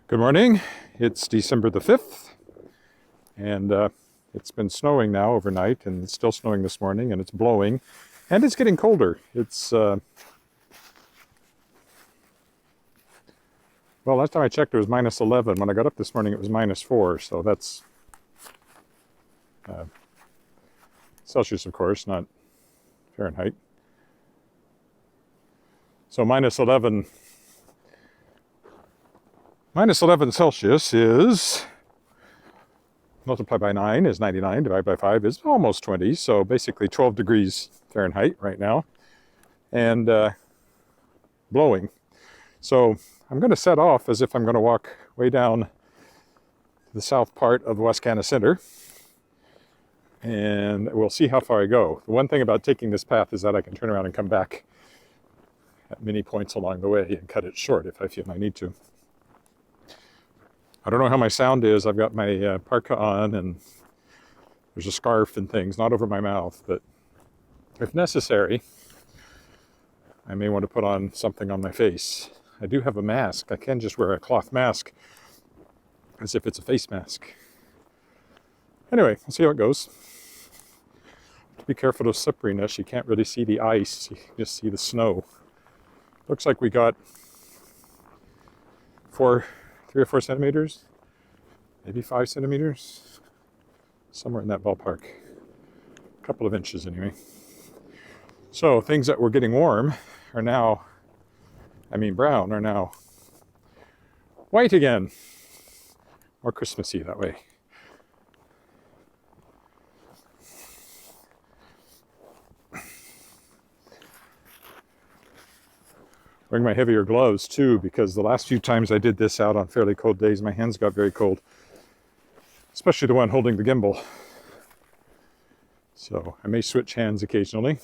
Good morning. It's December the 5th, and it's been snowing now overnight, and it's still snowing this morning, and it's blowing, and it's getting colder. Well, last time I checked, it was minus 11. When I got up this morning, it was minus 4, so that's Celsius, of course, not Fahrenheit. So minus 11 Celsius is, multiplied by 9 is 99, divided by 5 is almost 20, so basically 12 degrees Fahrenheit right now, and blowing. So I'm going to set off as if I'm going to walk way down the south part of Wacana Centre, and we'll see how far I go. The one thing about taking this path is that I can turn around and come back at many points along the way and cut it short if I feel I need to. I don't know how my sound is. I've got my parka on, and there's a scarf and things, not over my mouth, but if necessary, I may want to put on something on my face. I do have a mask. I can just wear a cloth mask as if it's a face mask. Anyway, we'll see how it goes. Be careful of slipperiness. You can't really see the ice. You can just see the snow. Looks like we got 3 or 4 centimeters, maybe 5 centimeters, somewhere in that ballpark. A couple of inches anyway. So things that were getting warm are now, brown, are now white again. More Christmassy that way. Wearing my heavier gloves too, because the last few times I did this out on fairly cold days, my hands got very cold, especially the one holding the gimbal. So I may switch hands occasionally.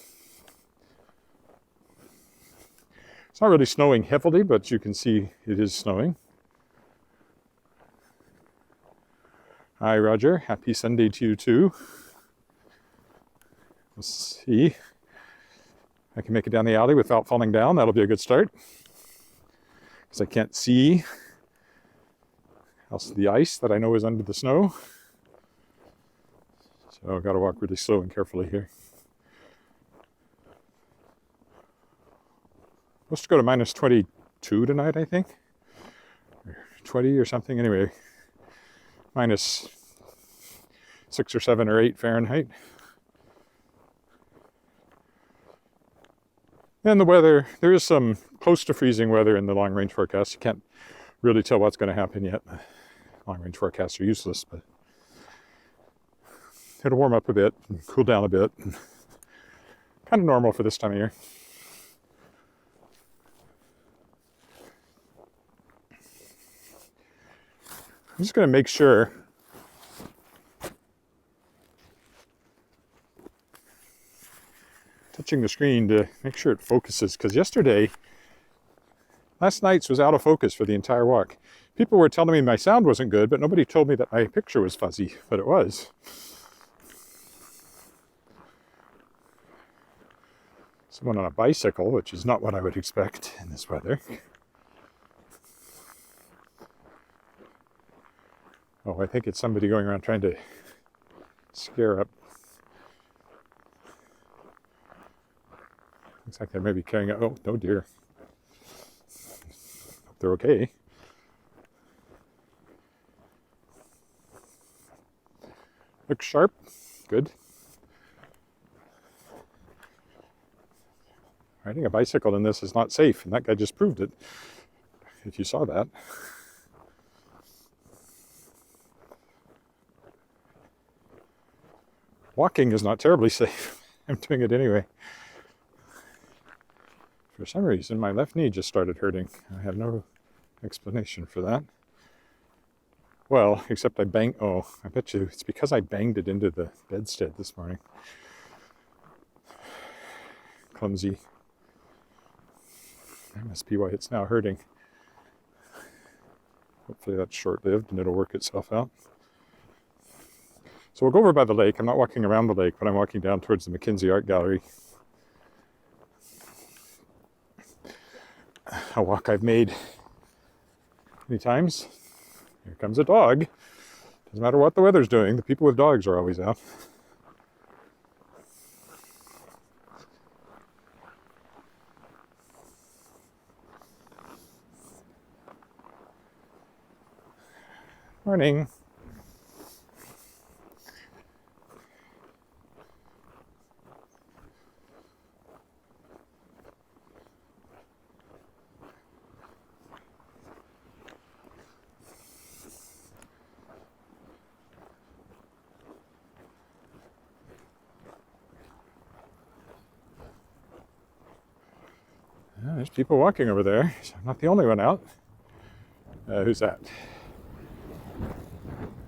It's not really snowing heavily, but you can see it is snowing. Hi, Roger. Happy Sunday to you too. Let's see. I can make it down the alley without falling down. That'll be a good start. Because I can't see the ice that I know is under the snow. So I've got to walk really slow and carefully here. Supposed to go to minus 22 tonight, I think. Or 20 or something. Anyway, minus 6 or 7 or 8 Fahrenheit. And the weather, there is some close to freezing weather in the long-range forecast. You can't really tell what's going to happen yet. Long-range forecasts are useless, but it'll warm up a bit and cool down a bit. Kind of normal for this time of year. I'm just going to make sure touching the screen to make sure it focuses, because last night's was out of focus for the entire walk. People were telling me my sound wasn't good, but nobody told me that my picture was fuzzy, but it was. Someone on a bicycle, which is not what I would expect in this weather. Oh, I think it's somebody going around trying to scare up. Looks like they may be carrying out. Oh, no deer. Hope they're okay. Looks sharp. Good. Riding a bicycle in this is not safe, and that guy just proved it. If you saw that. Walking is not terribly safe. I'm doing it anyway. For some reason, my left knee just started hurting. I have no explanation for that. Well, except I banged. Oh, I bet you it's because I banged it into the bedstead this morning. Clumsy. That must be why it's now hurting. Hopefully that's short-lived and it'll work itself out. So we'll go over by the lake. I'm not walking around the lake, but I'm walking down towards the McKinsey Art Gallery. A walk I've made many times. Here comes a dog. Doesn't matter what the weather's doing, the people with dogs are always out. Morning. There's people walking over there, so I'm not the only one out. Who's that?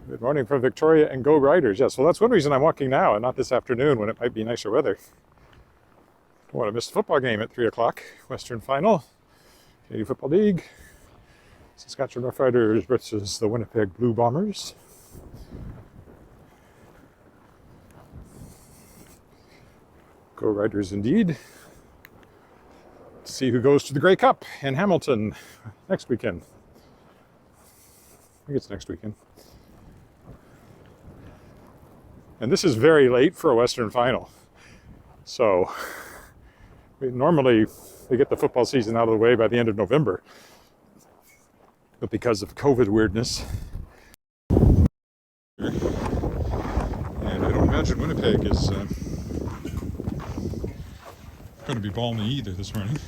Good morning from Victoria and Go Riders. Yes, well, that's one reason I'm walking now and not this afternoon when it might be nicer weather. Don't want to miss the football game at 3 o'clock. Western Final, Canadian Football League. Saskatchewan Roughriders versus the Winnipeg Blue Bombers. Go Riders indeed. See who goes to the Grey Cup in Hamilton next weekend. I think it's next weekend. And this is very late for a Western Final. So normally we get the football season out of the way by the end of November. But because of COVID weirdness, and I don't imagine Winnipeg is going to be balmy either this morning.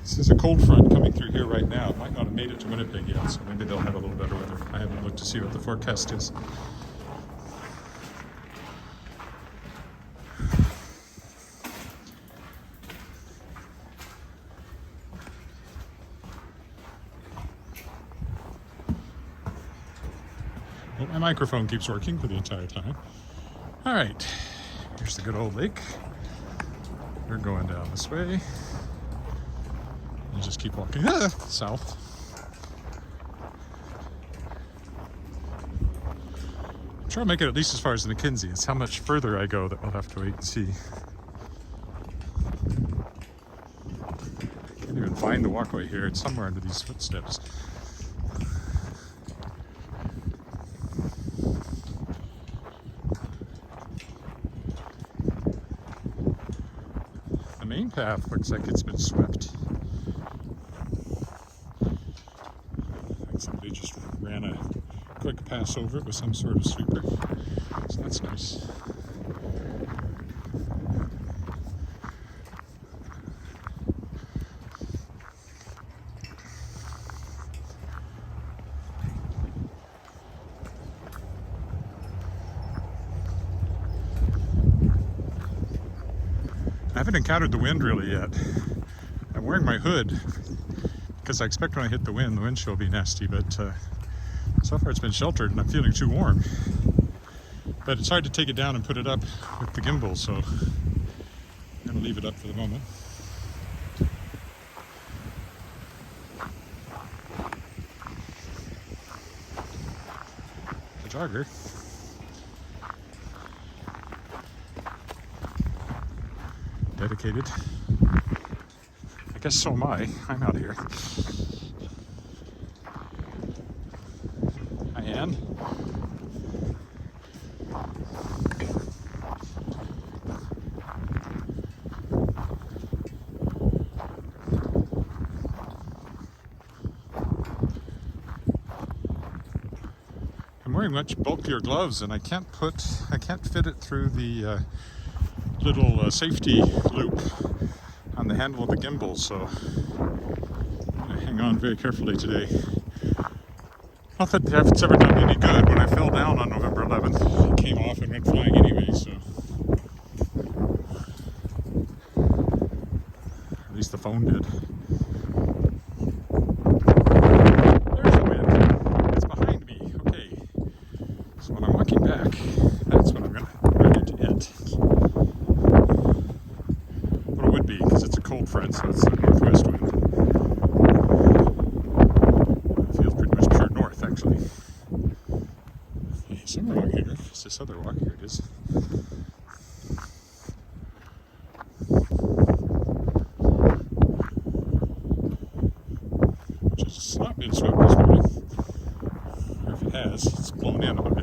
This is a cold front coming through here right now. It might not have made it to Winnipeg yet, so maybe they'll have a little better weather. I haven't looked to see what the forecast is. Well, my microphone keeps working for the entire time. All right, here's the good old lake. We're going down this way. You just keep walking south. I'm trying to make it at least as far as the Mackenzie. It's how much further I go that we'll have to wait and see. Can't even find the walkway here. It's somewhere under these footsteps. The main path looks like it's been swept. Somebody just ran a quick pass over it with some sort of sweeper, so that's nice. I haven't encountered the wind really yet. I'm wearing my hood because I expect when I hit the wind chill will be nasty, but so far it's been sheltered and I'm feeling too warm. But it's hard to take it down and put it up with the gimbal, so I'm going to leave it up for the moment. The jogger. Dedicated. I guess so am I. I'm out here. Hi, Ann. I'm wearing much bulkier gloves, and I can't fit it through the little safety loop on the handle of the gimbal, so I'm going to hang on very carefully today. Not that it's ever done any good. When I fell down on November 11th, it came off and went flying anyway, so at least the phone did. There's the wind. It's behind me. Okay. So when I'm walking back, that's when I'm going to run into it. Well, it would be, because it's a cold front, so it's a northwest wind. It feels pretty much pure north, actually. Okay, somewhere along here, it's this other walk. Here it is.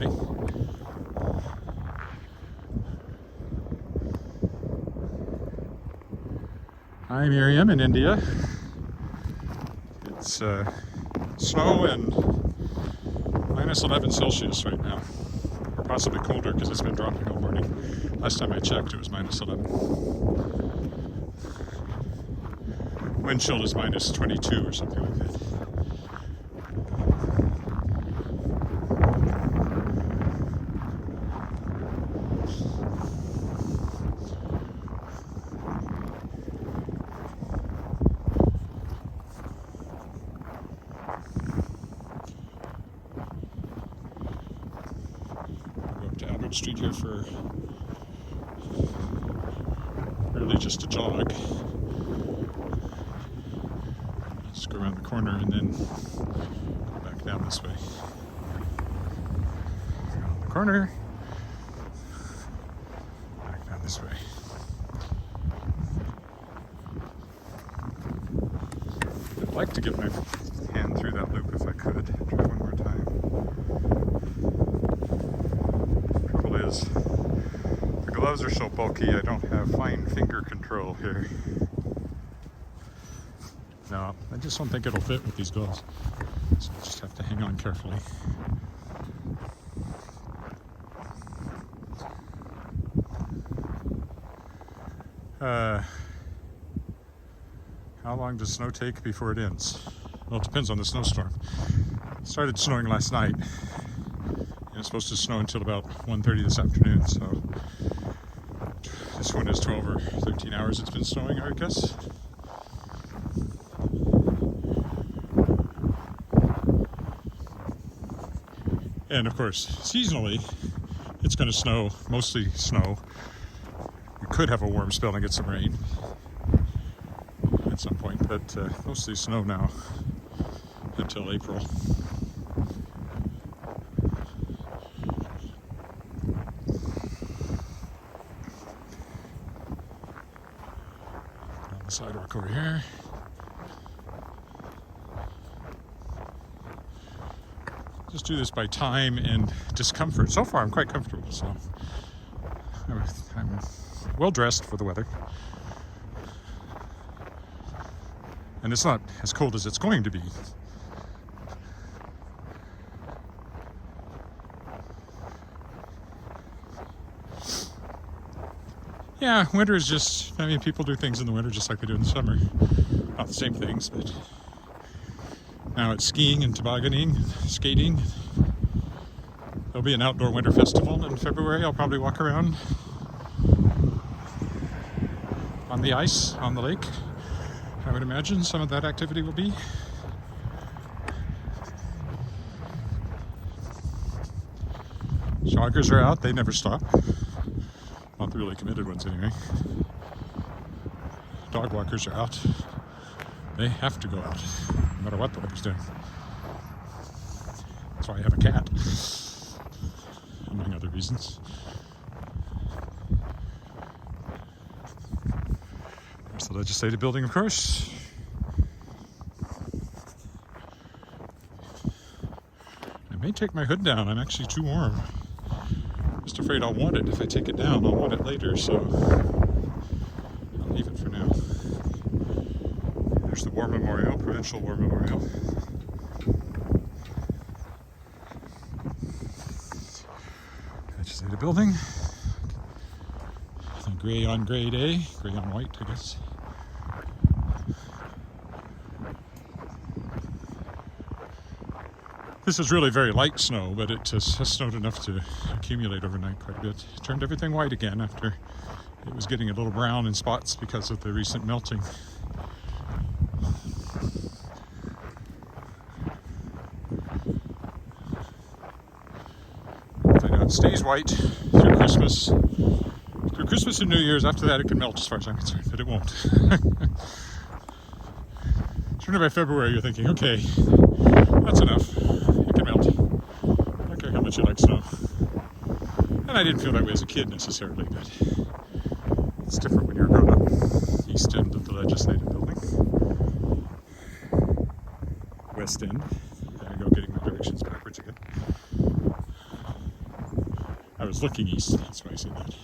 already. Hi Miriam in India. It's snow and minus 11 Celsius right now. Or possibly colder because it's been dropping all morning. Last time I checked it was minus 11. Wind chill is minus 22 or something like that. Street here for really just a jog. Just go around the corner and then go back down this way. Around the corner, back down this way. I'd like to get my hand through that loop if I could. Try one more time. The gloves are so bulky, I don't have fine finger control here. No, I just don't think it'll fit with these gloves. So I just have to hang on carefully. How long does snow take before it ends? Well, it depends on the snowstorm. It started snowing last night. It's supposed to snow until about 1:30 this afternoon, so this one is 12 or 13 hours it's been snowing, I guess. And of course, seasonally, it's going to snow, mostly snow. We could have a warm spell and get some rain at some point, but mostly snow now until April. Sidewalk over here. Just do this by time and discomfort. So far I'm quite comfortable, so I'm well dressed for the weather. And it's not as cold as it's going to be. Yeah, winter is just, I mean, people do things in the winter just like they do in the summer. Not the same things, but now it's skiing and tobogganing, skating. There'll be an outdoor winter festival in February. I'll probably walk around on the ice, on the lake. I would imagine some of that activity will be. Joggers are out, they never stop. Not the really committed ones anyway. Dog walkers are out. They have to go out, no matter what the weather's doing. That's why I have a cat, among other reasons. There's the legislative building, of course. I may take my hood down. I'm actually too warm. Just afraid I'll want it. If I take it down, I'll want it later, so I'll leave it for now. There's the War Memorial, Provincial War Memorial. Legislative building. A gray on gray day, gray on white, I guess. This is really very light snow, but it has snowed enough to accumulate overnight quite a bit. It turned everything white again after it was getting a little brown in spots because of the recent melting. I know it stays white through Christmas. Through Christmas and New Year's. After that it can melt as far as I'm concerned, but it won't. Certainly by February you're thinking, okay, that's enough. It can melt. I don't care how much you like snow. And I didn't feel that way as a kid necessarily, but it's different when you're grown up. East end of the Legislative Building. West end. There I go, getting my directions backwards again. it's looking east. That's why I say that.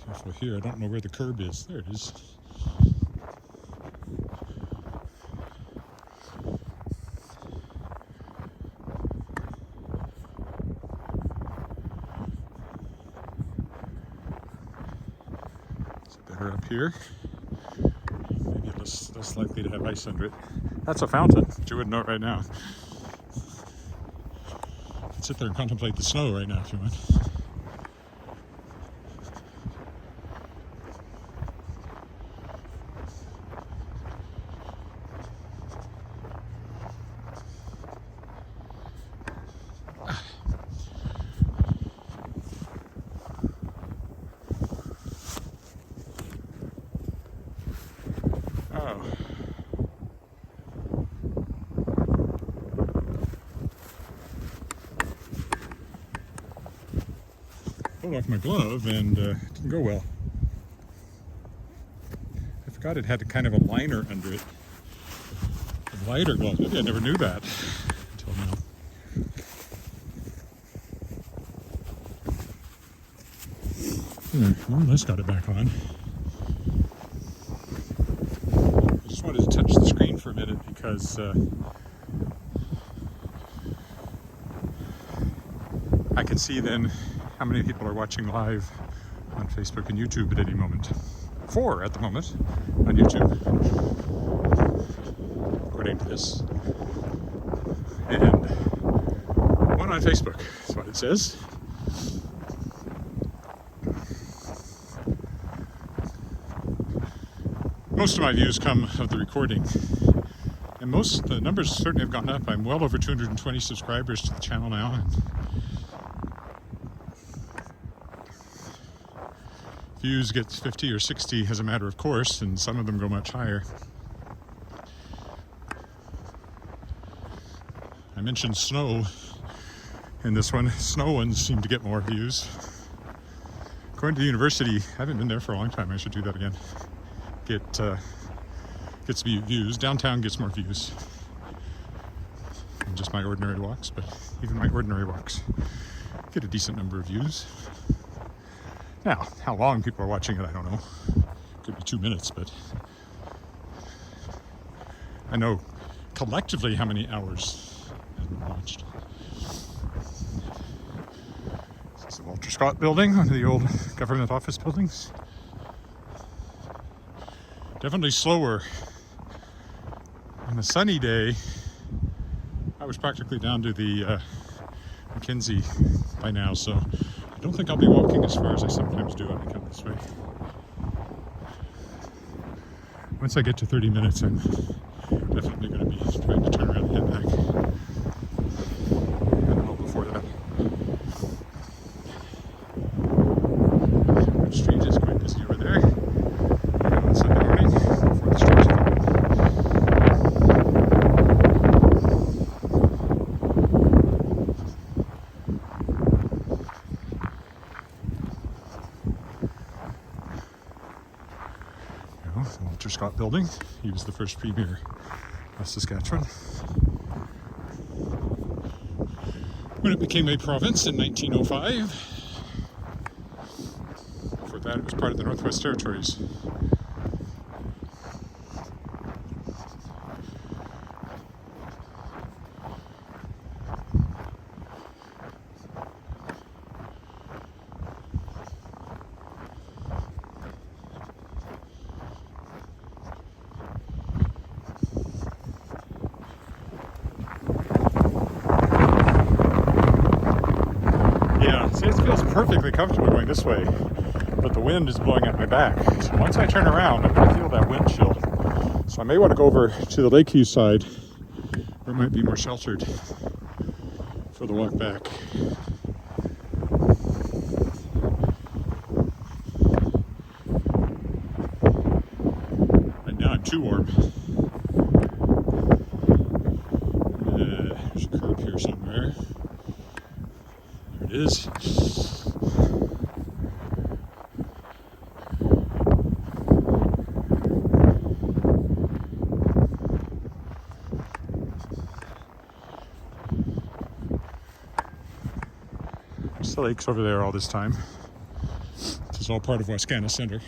Careful here. I don't know where the curb is. There it is. Up here, maybe less likely to have ice under it. That's a fountain, but you wouldn't know it right now. You can sit there and contemplate the snow right now if you want. Pulled off my glove and it didn't go well. I forgot it had a kind of a liner under it. A lighter glove. Maybe I never knew that until now. More or less got it back on. I just wanted to touch the screen for a minute because I can see then how many people are watching live on Facebook and YouTube at any moment. 4 at the moment on YouTube, according to this. And 1 on Facebook is what it says. Most of my views come of the recording. And the numbers certainly have gone up. I'm well over 220 subscribers to the channel now. And views get 50 or 60 as a matter of course, and some of them go much higher. I mentioned snow in this one. Snow ones seem to get more views. Going to the university, I haven't been there for a long time. I should do that again. Gets views. Downtown gets more views than just my ordinary walks, but even my ordinary walks get a decent number of views. Now, how long people are watching it, I don't know. Could be 2 minutes, but I know collectively how many hours have been watched. This is the Walter Scott building, one of the old government office buildings. Definitely slower. On a sunny day, I was practically down to the Mackenzie by now, so I don't think I'll be walking as far as I sometimes do when I come this way. Once I get to 30 minutes, I'm definitely going to be trying to turn around and head back. I don't know before that. The street is quite busy over there. On Sunday morning, before the streets are open. The Walter Scott building. He was the first premier of Saskatchewan. When it became a province in 1905. Before that, it was part of the Northwest Territories. It feels perfectly comfortable going this way, but the wind is blowing at my back. So once I turn around, I'm going to feel that wind chill. So I may want to go over to the Lakeview side, where it might be more sheltered for the walk back. Right now I'm too warm. There's a curb here somewhere. There it is. The lake's over there all this time. This is all part of Wascana Centre.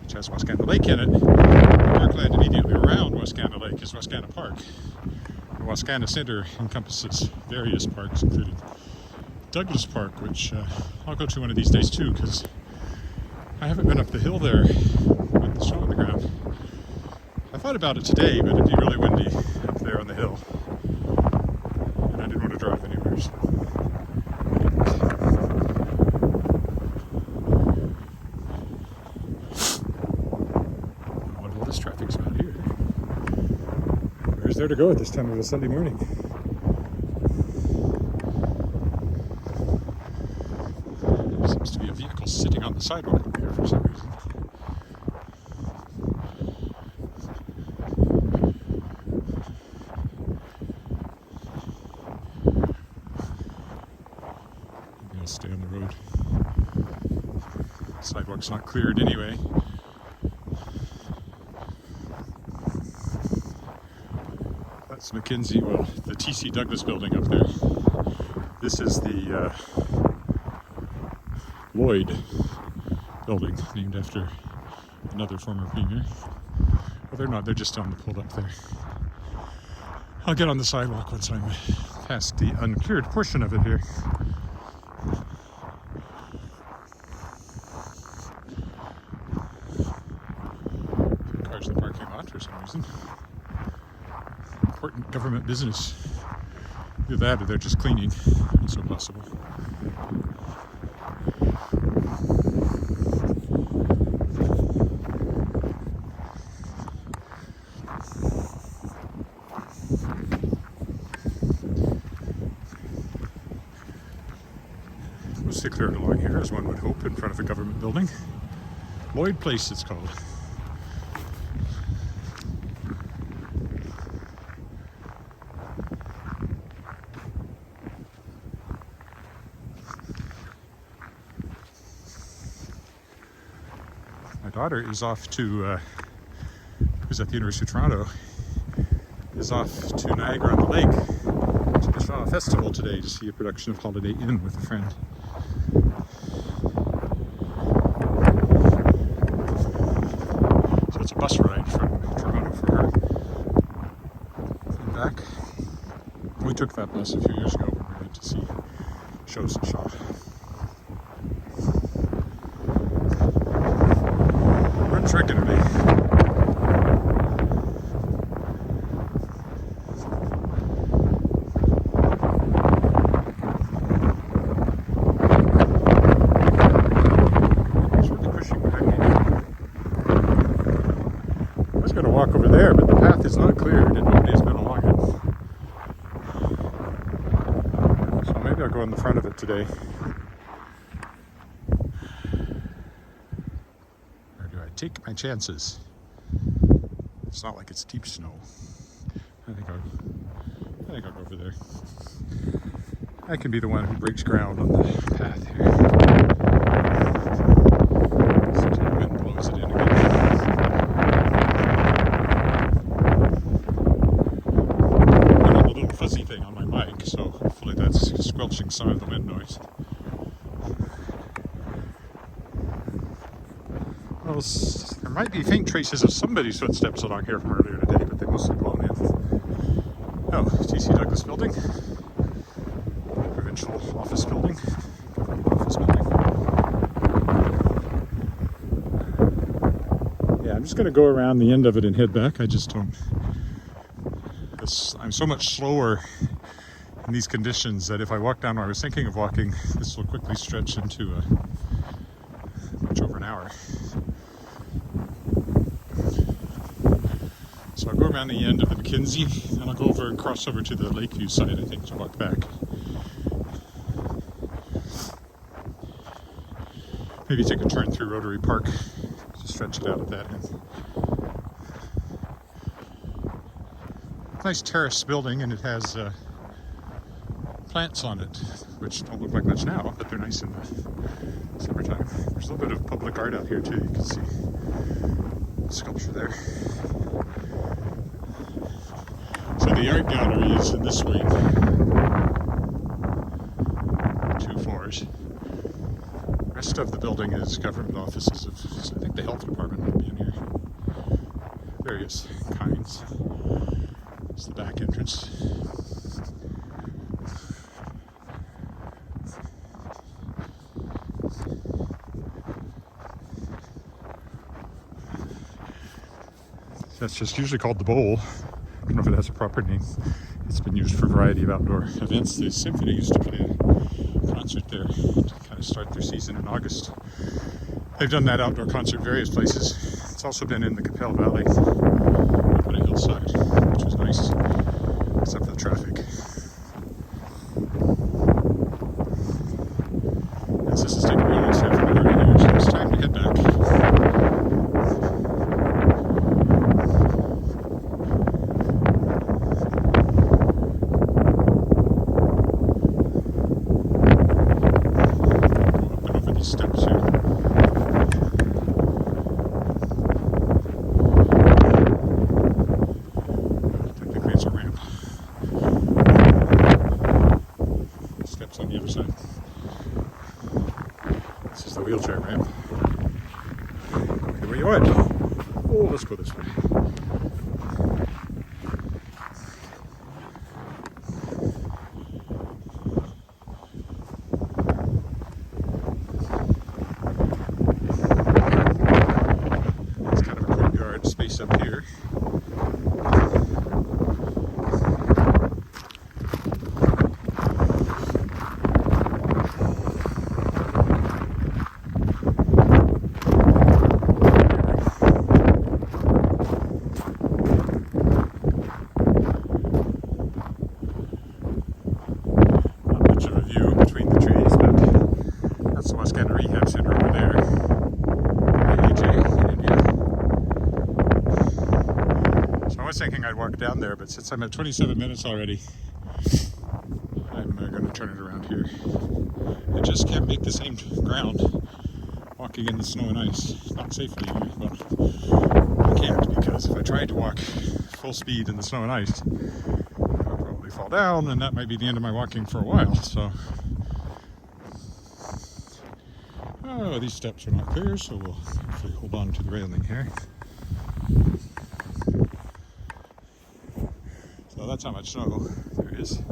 Which has Wascana Lake in it. The parkland immediately around Wascana Lake is Wascana Park. The Wascana Centre encompasses various parks, including Douglas Park, which I'll go to one of these days too, because I haven't been up the hill there with the snow on the ground. I thought about it today, but it'd be really windy up there on the hill, and I didn't want to drive anywhere. So. I wonder what this traffic's about here. Where's there to go at this time of a Sunday morning? There seems to be a vehicle sitting on the sidewalk up here for some reason. Maybe I'll stay on the road. The sidewalk's not cleared anyway. That's McKinsey, well, the TC Douglas building up there. This is the Lloyd building, named after another former premier. Well, they're not, they're just on the pulled up there. I'll get on the sidewalk once I'm past the uncleared portion of it here. Cars in the parking lot for some reason. Important government business. Either that or they're just cleaning. It's so possible. Mostly cleared along here, as one would hope, in front of a government building. Lloyd Place, it's called. My daughter is off to, who's at the University of Toronto, is off to Niagara on the Lake to the Shaw Festival today to see a production of Holiday Inn with a friend. So it's a bus ride from Toronto for her and back. We took that bus a few years ago when we went to see shows in Shaw. Runs regularly. Walk over there, but the path is not cleared and nobody's been along it. So maybe I'll go in the front of it today. Or do I take my chances? It's not like it's deep snow. I think I'll go over there. I can be the one who breaks ground on the path here. So the wind blows it in again. Fuzzy thing on my mic, so hopefully that's squelching some of the wind noise. Well, there might be faint traces of somebody's footsteps along here from earlier today, but they must have blown in. Oh, TC Douglas building, provincial office building, government office building. Yeah, I'm just going to go around the end of it and head back. I just don't. I'm so much slower in these conditions that if I walk down where I was thinking of walking, this will quickly stretch into much over an hour. So I'll go around the end of the McKinsey, and I'll go over and cross over to the Lakeview side, I think, to walk back. Maybe take a turn through Rotary Park to stretch it out at that end. Nice terrace building, and it has plants on it, which don't look like much now, but they're nice in the summertime. There's a little bit of public art out here too. You can see the sculpture there. So the art gallery is in this wing. 2 floors. The rest of the building is government offices of, I think the health department might be in here. Various kinds. It's the back entrance. That's just usually called the Bowl. I don't know if it has a proper name. It's been used for a variety of outdoor events. The symphony used to play a concert there to kind of start their season in August. They've done that outdoor concert various places. It's also been in the Capel Valley on a hillside, which was nice, except for the traffic. Yes, this is taking me almost half an hour to here, so it's time to head back. Wheelchair ramp. Okay, where you at? Oh, let's go this way. It's kind of a courtyard space up here. Wacana Centre over there. AJ in India. So I was thinking I'd walk down there, but since I'm at 27 minutes already, I'm going to turn it around here. I just can't make the same ground walking in the snow and ice. It's not safe anymore. Well, I can't, because if I tried to walk full speed in the snow and ice, I would probably fall down, and that might be the end of my walking for a while. So. Oh, these steps are not clear, so we'll hopefully hold on to the railing here. So that's how much snow there is.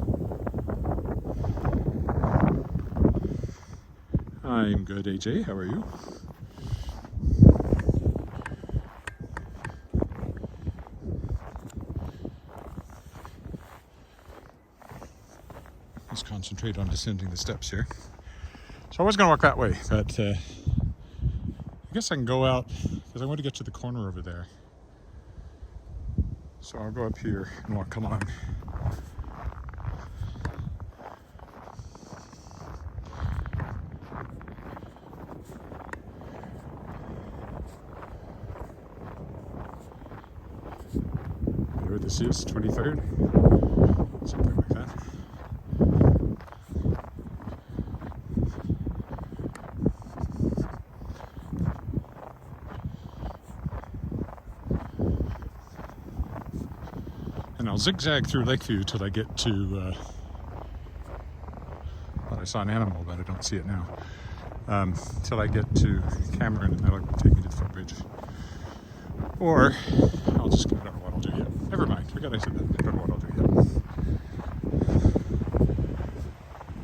I'm good, AJ. How are you? Let's concentrate on descending the steps here. So I was going to walk that way, but I guess I can go out because I want to get to the corner over there. So I'll go up here and walk along. Where this is, 23rd, something like that. And I'll zigzag through Lakeview till I get to, well, I saw an animal, but I don't see it now, till I get to Cameron, and that'll take me to the footbridge. Or I'll just, I don't know what I'll do yet. Never mind, forget I said that. I don't know what I'll do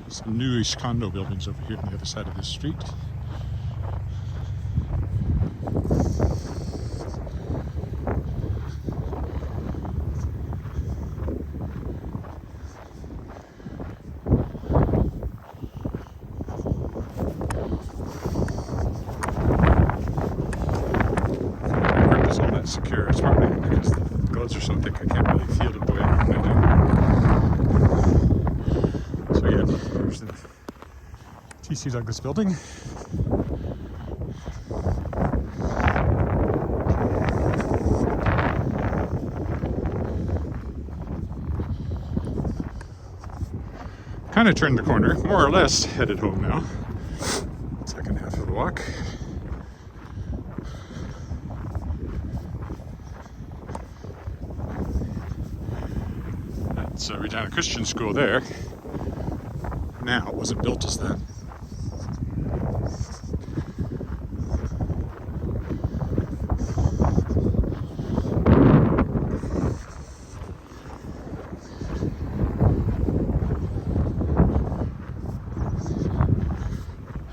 yet. Some newish condo buildings over here on the other side of this street. Secure. It's probably because the gloves are so thick I can't really feel it the way I do. So yeah, here's the TC Douglas building. Kind of turned the corner, more or less headed home now. Second half of the walk. That's Regina Christian School there. Now, it wasn't built as that.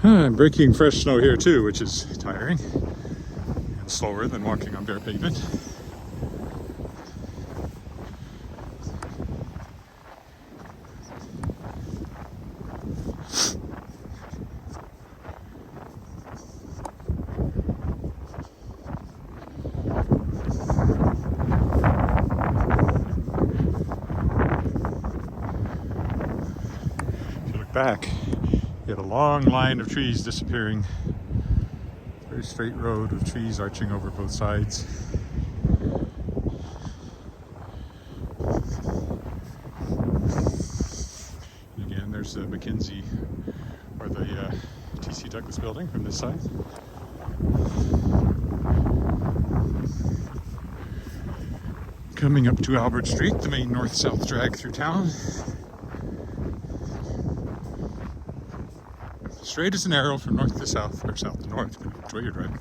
I'm breaking fresh snow here too, which is tiring and slower than walking on bare pavement. If you look back, you had a long line of trees disappearing. Very straight road with trees arching over both sides. And again, there's the McKinsey or the TC Douglas building from this side. Coming up to Albert Street, the main north-south drag through town. Straight as an arrow from north to south, or south to north, depending which way you're driving.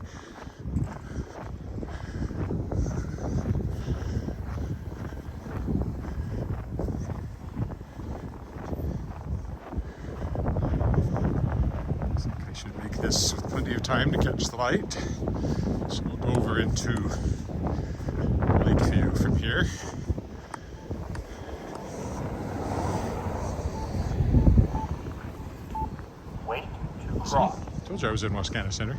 I think I should make this with plenty of time to catch the light. So we'll go over into Lakeview from here. Told you I was in Wacana Centre.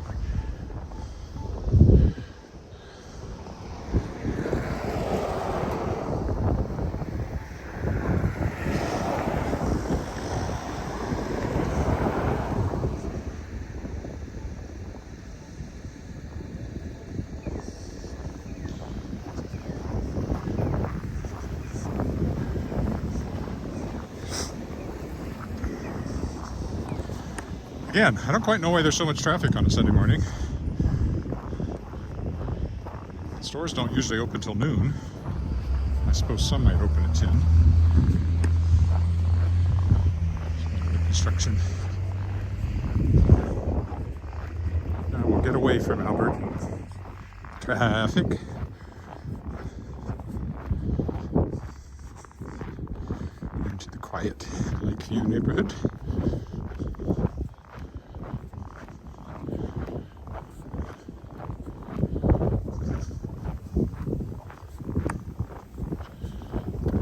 Again, I don't quite know why there's so much traffic on a Sunday morning. Stores don't usually open till noon. I suppose some might open at 10. Construction. Now we'll get away from Albert and traffic. Into the quiet Lakeview neighborhood.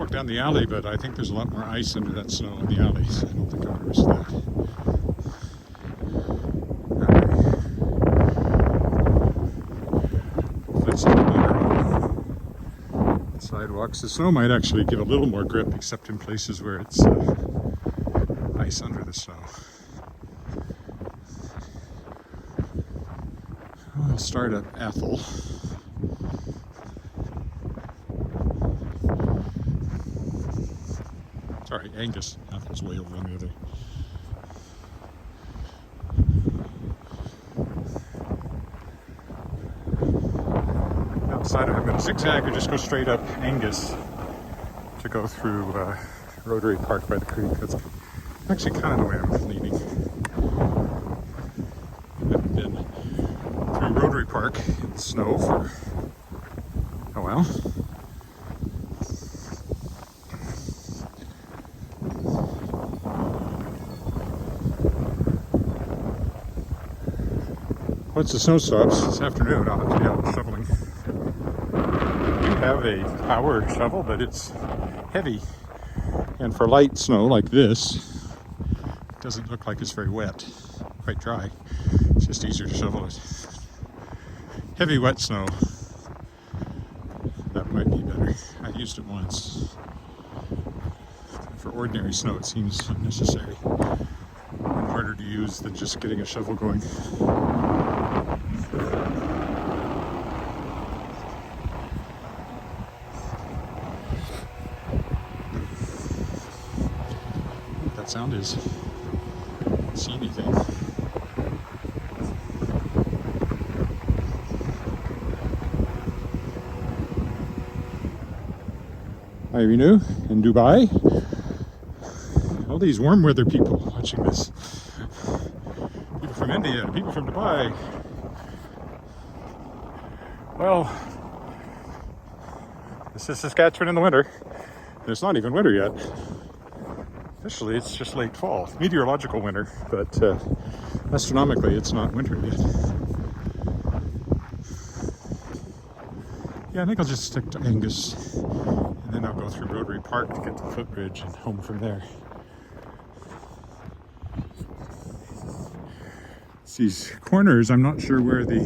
Down the alley, but I think there's a lot more ice under that snow in the alley, so I don't think I would risk that. Let's see the sidewalks. The snow might actually give a little more grip, except in places where it's ice under the snow. We'll start at Athol. Sorry, Angus. Athol's way over on the other. Outside, I'm going to zigzag or just go straight up Angus to go through Rotary Park by the creek. That's actually kind of the way I'm leaving. I've been through Rotary Park in the snow for a while. Once the snow stops this afternoon, I'll have to be out shoveling. I do have a power shovel, but it's heavy. And for light snow like this, it doesn't look like it's very wet, quite dry. It's just easier to shovel it. Heavy wet snow, that might be better. I used it once. For ordinary snow, it seems unnecessary and harder to use than just getting a shovel going. That sound is. I don't see anything. Irinu in Dubai. All these warm weather people watching this. People from India, people from Dubai. Well, this is Saskatchewan in the winter. And it's not even winter yet. Officially, it's just late fall. Meteorological winter, but astronomically, it's not winter yet. Yeah, I think I'll just stick to Angus, and then I'll go through Rotary Park to get to the footbridge and home from there. It's these corners, I'm not sure where the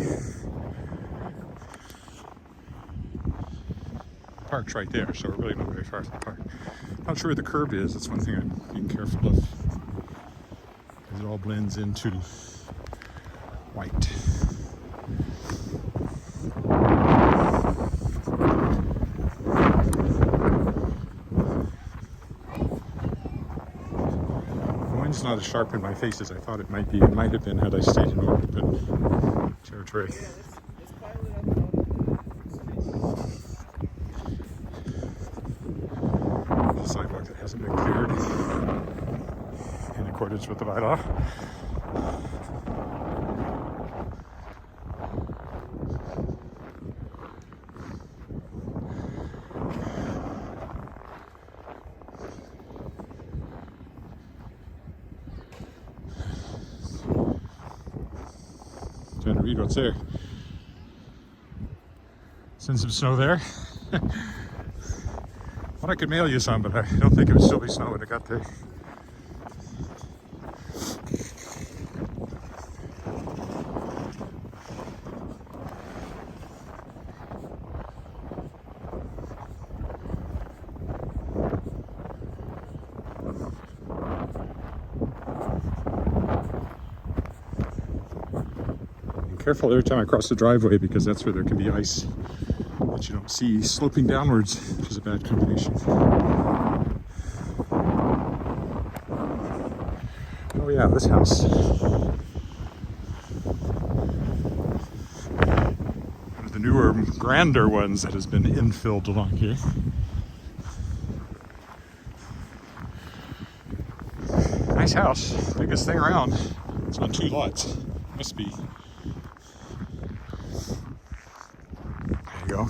park's right there, so we're really not very far from the park. Not sure where the curb is, that's one thing I'm being careful of. It all blends into white. It's not as sharp in my face as I thought it might be. It might have been had I stayed in open territory. The sidewalk that hasn't been cleared in accordance with the bylaw. Trying to read what's there. Send some snow there. Thought I could mail you some, but I don't think it would still be snow when it got there. Careful every time I cross the driveway because that's where there can be ice that you don't see sloping downwards, which is a bad combination. Oh yeah, this house. One of the newer, grander ones that has been infilled along here. Nice house, biggest thing around. It's on 2 lots. Must be. Go.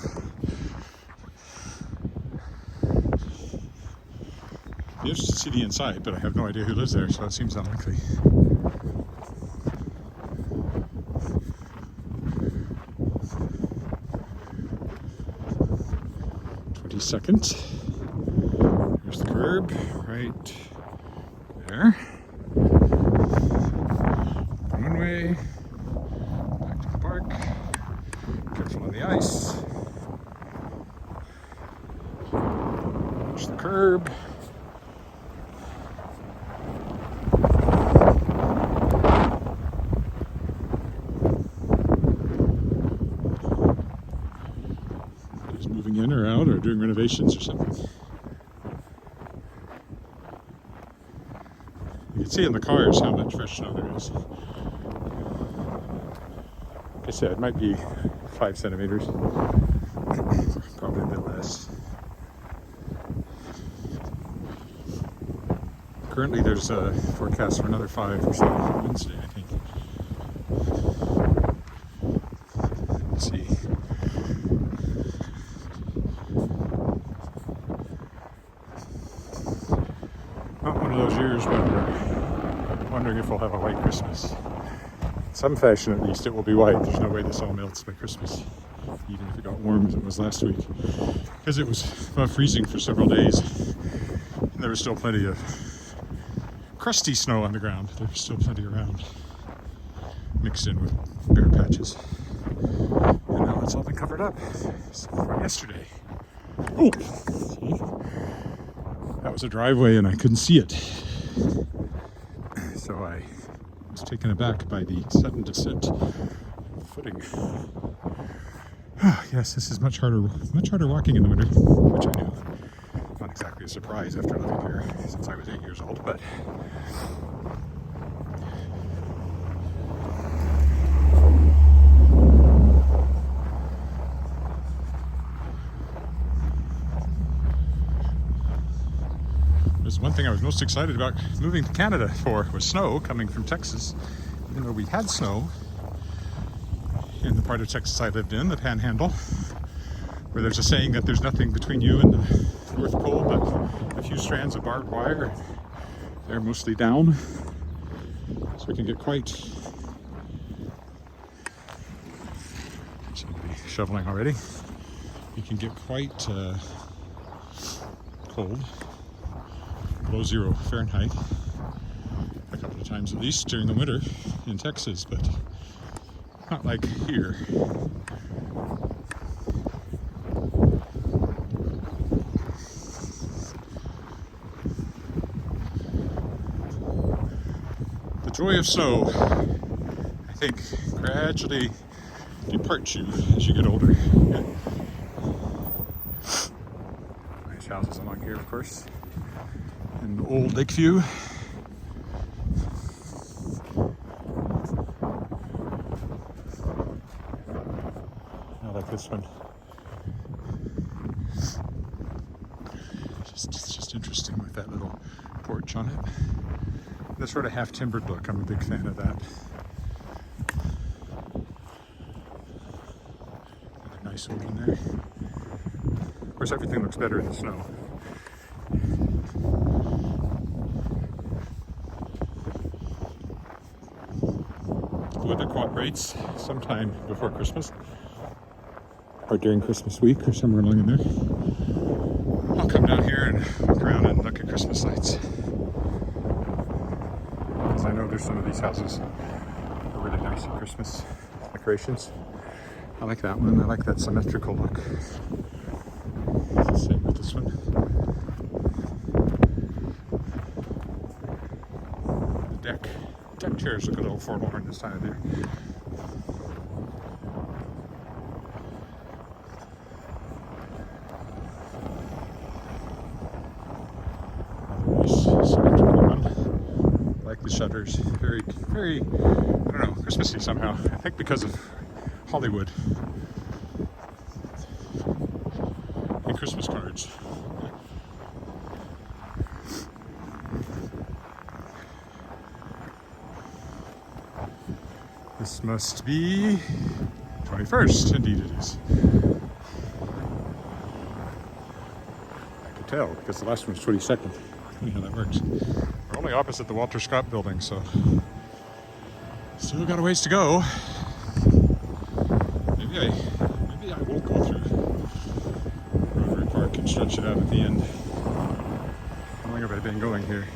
Be interested to see the inside, but I have no idea who lives there, so it seems unlikely. "22nd. There's the curb right there. One way. Back to the park. Careful on the ice. Watch the curb. Just moving in or out or doing renovations or something. You can see in the cars how much fresh snow there is. Like I said, it might be 5 centimeters, probably a bit less. Currently there's a forecast for another 5 or so on Wednesday, I think. Let's see. Not one of those years when we're wondering if we'll have a white Christmas. In some fashion, at least, it will be white. There's no way this all melts by Christmas, even if it got warm as it was last week, because it was above freezing for several days, and there was still plenty of crusty snow on the ground. There was still plenty around, mixed in with bare patches. And now it's all been covered up from yesterday. Oh, see? That was a driveway, and I couldn't see it, so I was taken aback by the sudden descent footing. Yes, this is much harder walking in the winter, which I knew. Not exactly a surprise after living here since I was 8 years old, but one thing I was most excited about moving to Canada for was snow coming from Texas. Even though we had snow in the part of Texas I lived in, the Panhandle, where there's a saying that there's nothing between you and the North Pole but a few strands of barbed wire. They're mostly down, so it can get quite... Somebody shoveling already. It can get quite cold, below 0 Fahrenheit, a couple of times at least during the winter in Texas, but not like here. The joy of snow, I think, gradually departs you as you get older. Nice houses along here, of course. And the old Lakeview. I like this one. It's just interesting with that little porch on it. The sort of half-timbered look, I'm a big fan of that. Another nice open there. Of course, everything looks better in the snow. The weather cooperates sometime before Christmas, or during Christmas week, or somewhere along in there. I'll come down here and walk around and look at Christmas lights. Because I know there's some of these houses that are really nice at Christmas decorations. I like that one. I like that symmetrical look. It's the same with this one. The deck chairs look a little forlorn this time of year. The shutters, very, I don't know, Christmassy somehow. I think because of Hollywood and Christmas cards. This must be 21st, indeed it is. I could tell because the last one was 22nd. Funny how that works. We're only opposite the Walter Scott building, so still got a ways to go. Maybe I will go through Rotary Park and stretch it out at the end. How long have I been going here?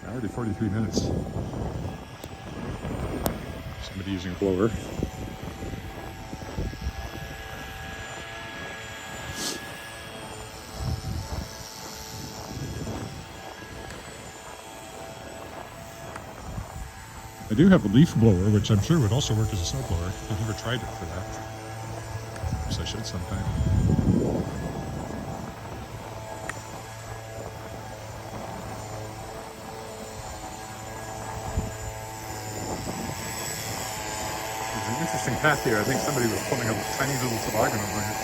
Already 43 minutes. Somebody using a blower. I do have a leaf blower, which I'm sure would also work as a snow blower. I've never tried it for that. Perhaps I should sometime. There's an interesting path here. I think somebody was pulling a tiny little toboggan over here.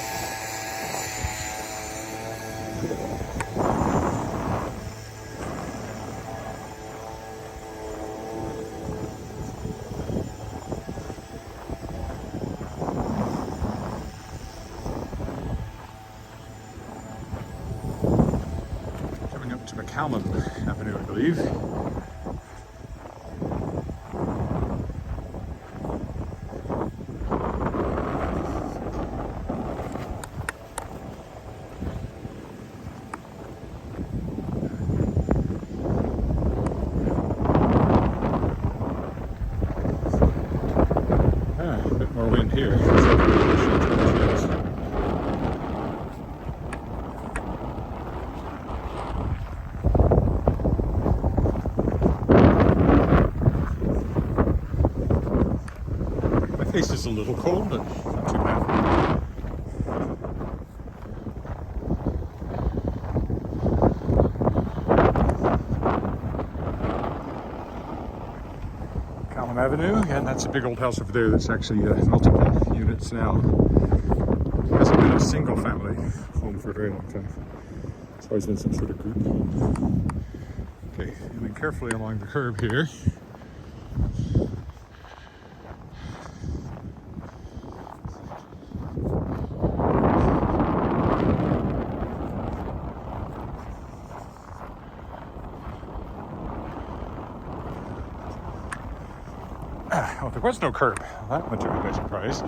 To Wacana Avenue, I believe. A bit more wind here. Face is a little cold, but not too bad. Wacana Avenue, and that's a big old house over there that's actually multiple units now. It hasn't been a single family home for a very long time. It's always been some sort of group home. Okay, moving carefully along the curb here. Oh, there was no curb. That much of a surprise.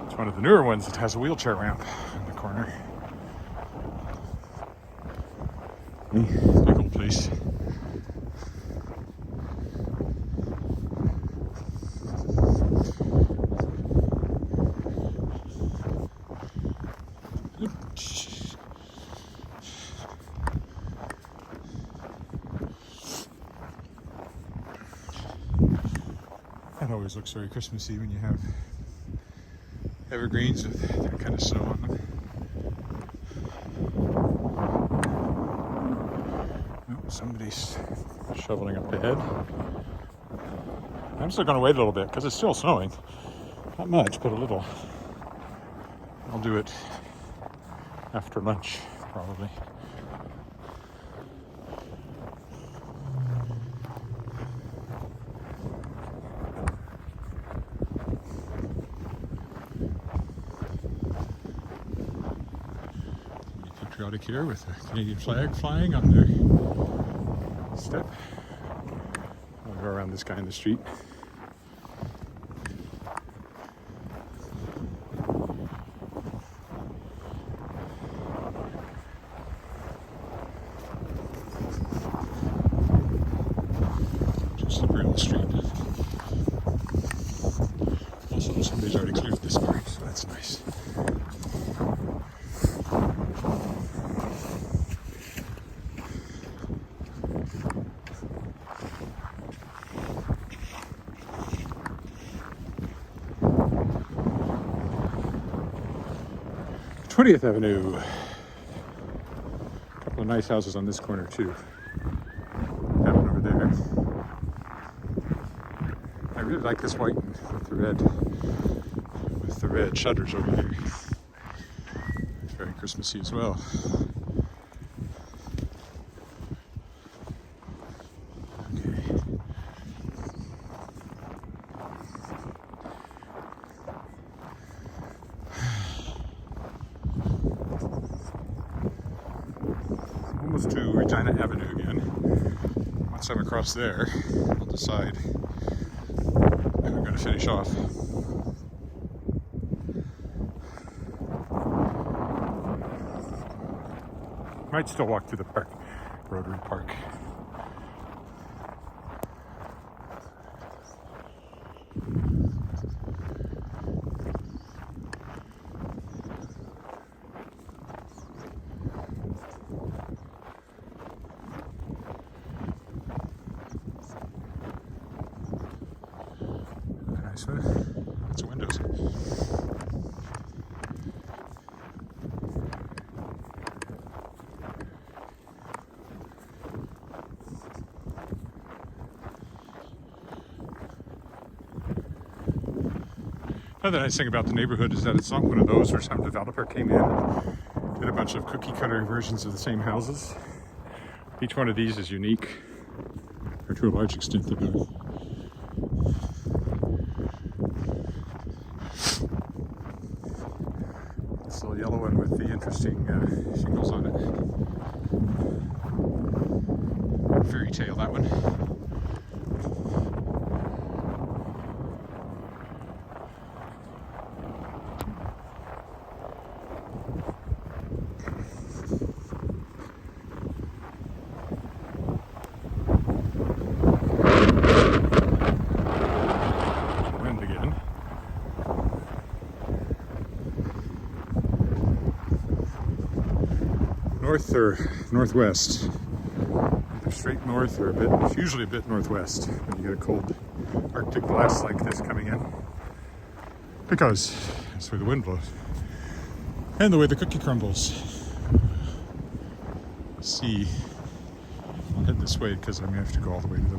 It's one of the newer ones that has a wheelchair ramp in the corner. Big old place. That always looks very Christmassy when you have evergreens with that kind of snow on them. Oh, somebody's shoveling up ahead. I'm still going to wait a little bit because it's still snowing. Not much, but a little. I'll do it after lunch, probably. Patriotic here with the Canadian flag flying on their step. I'll go around this guy in the street. Just slippery on the street. Also, somebody's already cleared this part, so that's nice. Twentieth Avenue. A couple of nice houses on this corner too. That one over there. I really like this white one with the red shutters over here. It's very Christmassy as well. Almost to Regina Avenue again. Once I'm across there, I'll decide how I'm going to finish off. Might still walk through the park, Rotary Park. Nice one. Lots of windows. Another nice thing about the neighborhood is that it's not one of those where some developer came in and did a bunch of cookie cutter versions of the same houses. Each one of these is unique, or to a large extent they are. This little yellow one with the interesting shingles on it. Fairy tale, that one. North or northwest, either straight north or usually a bit northwest when you get a cold Arctic blast like this coming in, because that's where the wind blows and the way the cookie crumbles. See, I'll head this way because I'm going to have to go all the way to the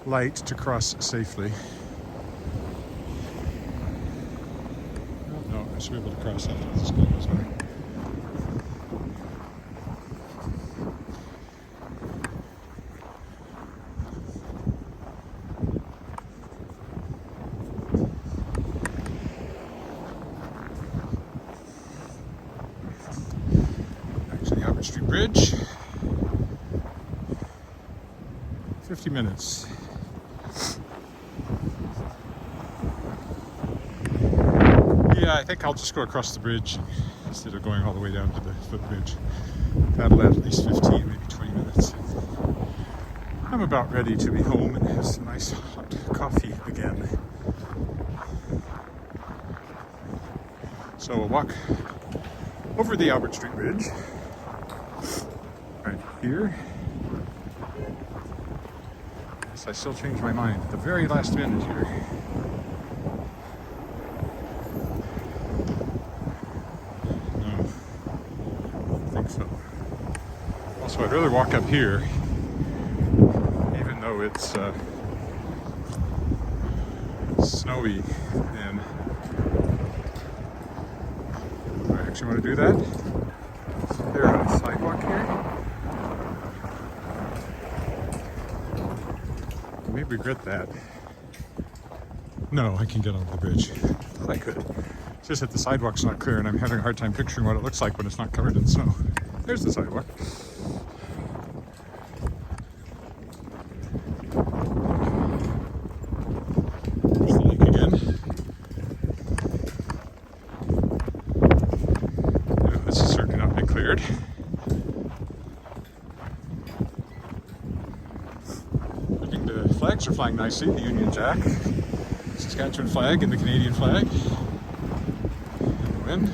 light to cross safely. Oh, no, I should be able to cross after this guy goes by. bridge. 50 minutes. Yeah, I think I'll just go across the bridge instead of going all the way down to the footbridge. That'll add at least 15, maybe 20 minutes. I'm about ready to be home and have some nice hot coffee again. So we'll walk over the Albert Street Bridge, right here. Yes, I still change my mind at the very last minute here. No, I don't think so. Also, I'd rather walk up here, even though it's snowy, and do I actually want to do that? Is there a sidewalk here? I may regret that. No, I can get over the bridge. Thought I could. It's just that the sidewalk's not clear and I'm having a hard time picturing what it looks like when it's not covered in snow. There's the sidewalk. There's the lake again. Yeah, this has certainly not been cleared. The flags are flying nicely, the Union Jack, Saskatchewan flag and the Canadian flag. And the wind.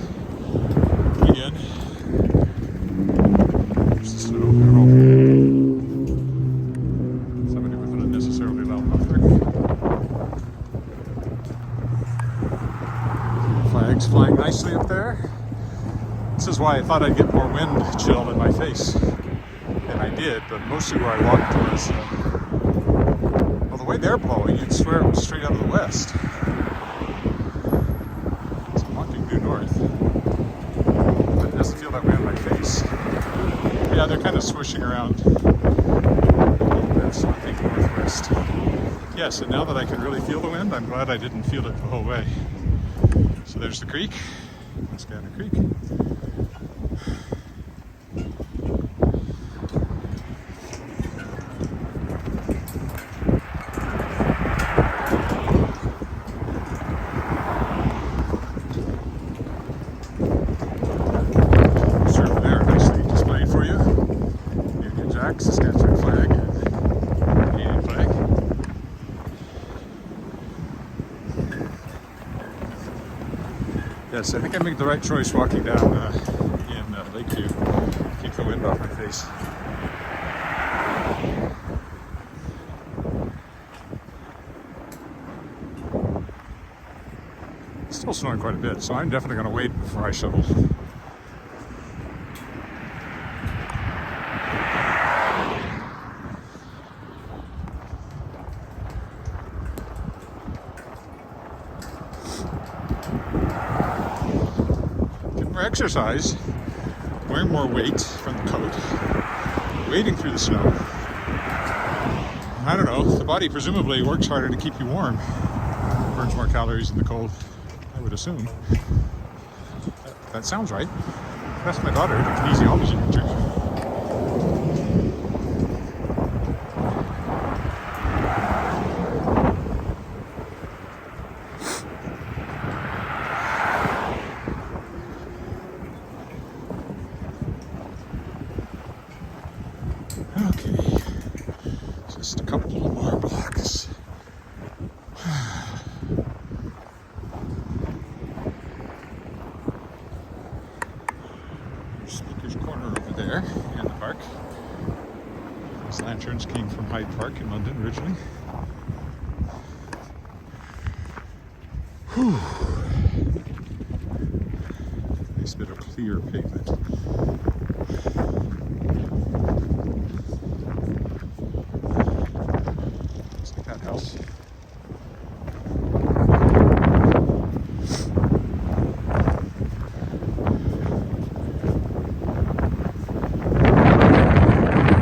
Again. There's the snow. Somebody with an unnecessarily loud buffer. Flags flying nicely up there. This is why I thought I'd get more wind chill in my face. And I did, but mostly where I walked was the way they're blowing, you'd swear it was straight out of the west. So I'm walking due north, but it doesn't feel that way on my face. Yeah, they're kind of swishing around a little bit, so I think northwest. Yes, and now that I can really feel the wind, I'm glad I didn't feel it the whole way. So there's the creek, Wascana Creek. Saskatchewan flag and Canadian flag. Yes, I think I made the right choice walking down in Lakeview to keep the wind off my face. It's still snowing quite a bit, so I'm definitely going to wait before I shovel. Exercise, wearing more weight from the coat, wading through the snow. I don't know, the body presumably works harder to keep you warm, burns more calories in the cold, I would assume. That sounds right. That's my daughter, the kinesiology teacher. Okay, just a couple more blocks. Speaker's Corner over there in the park. These lanterns came from Hyde Park in London originally. Whew. Nice bit of clear pavement. House.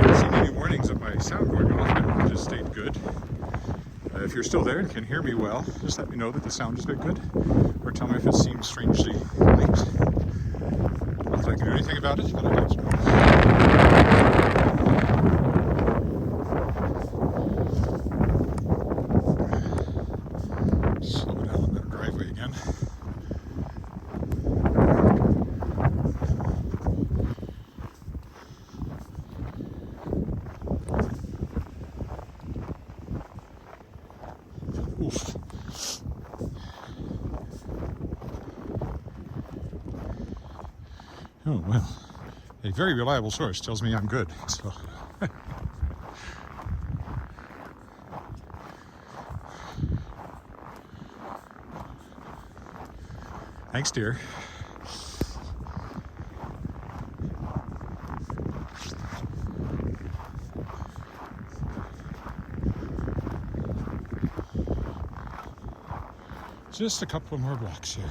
I've seen any warnings of my sound going off. It just stayed good. If you're still there and can hear me well, just let me know that the sound has been good, or tell me if it seems strangely light. I'll if I can do anything about it, but I don't. Slow down the driveway again. Oof. Oh, well, a very reliable source tells me I'm good, so. Thanks, dear. Just a couple more blocks here.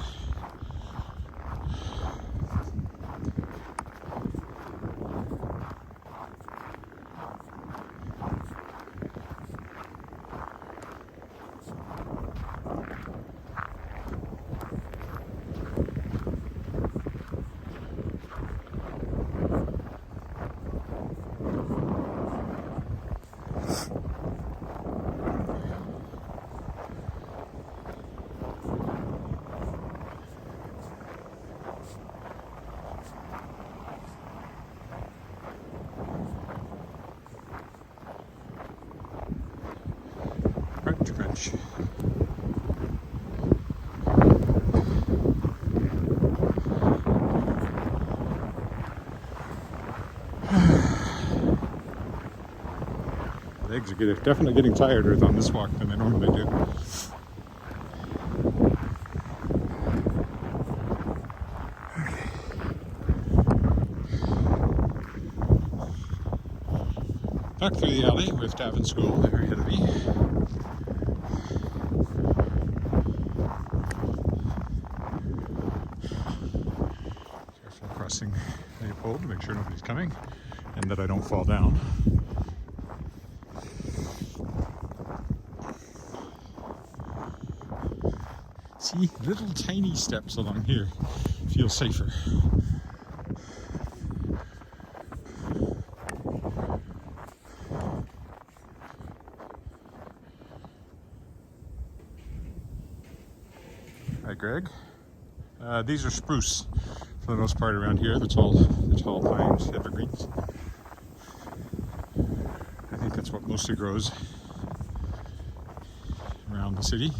Crunch. Legs are definitely getting tired on this walk than they normally do. Okay. Back through the alley with Davin School there ahead of me. Careful crossing the pole to make sure nobody's coming and that I don't fall down. See, little tiny steps along here feel safer. Hi, Greg. These are spruce for the most part around here. The tall pines, evergreens. I think that's what mostly grows around the city.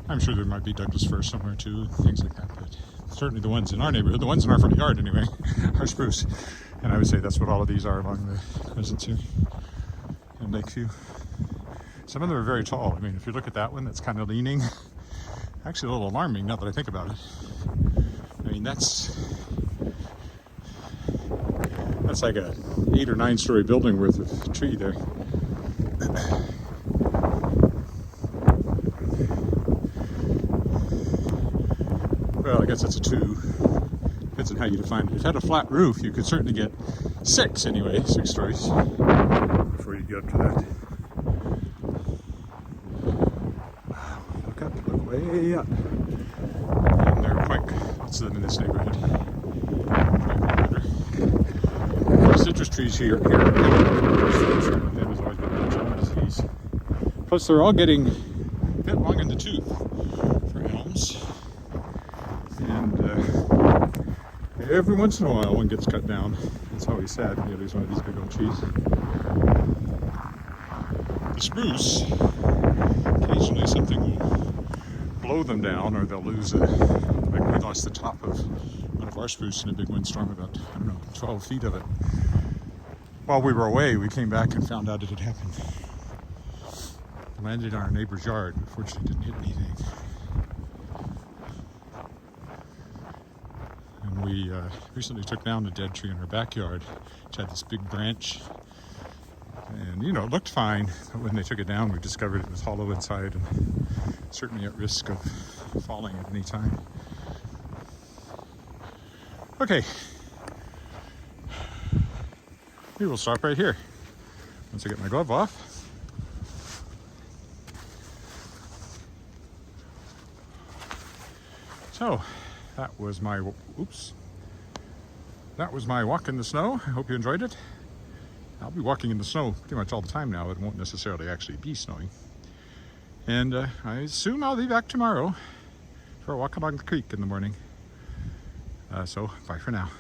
I'm sure there might be Douglas fir somewhere too, things like that, but certainly the ones in our neighborhood, the ones in our front yard anyway, are spruce. And I would say that's what all of these are along the crescents here in Lakeview. Some of them are very tall. I mean, if you look at that one that's kind of leaning, actually a little alarming now that I think about it. I mean, that's like a 8 or 9 story building worth of tree there. Well, I guess that's a 2. Depends on how you define it. If it had a flat roof, you could certainly get 6 anyway, 6 stories before you get up to that. Wow, look up, look way up. And there are quite lots of them in this neighborhood. Of course, citrus trees here. Them has always been a challenge. Plus, they're all getting a bit long in the tooth for elms. And every once in a while one gets cut down. It's always sad when you lose one of these big old trees. The spruce, occasionally something will blow them down, or they'll lose like we lost the top of one of our spruce in a big windstorm, about, I don't know, 12 feet of it. While we were away, we came back and found out it had happened. It landed in our neighbor's yard, but fortunately didn't hit anything. And we recently took down a dead tree in our backyard, which had this big branch. And, you know, it looked fine, but when they took it down, we discovered it was hollow inside and certainly at risk of falling at any time. Okay. We will stop right here once I get my glove off. So, that was my, oops, that was my walk in the snow. I hope you enjoyed it. I'll be walking in the snow pretty much all the time now. It won't necessarily actually be snowing. And I assume I'll be back tomorrow for a walk along the creek in the morning. So bye for now.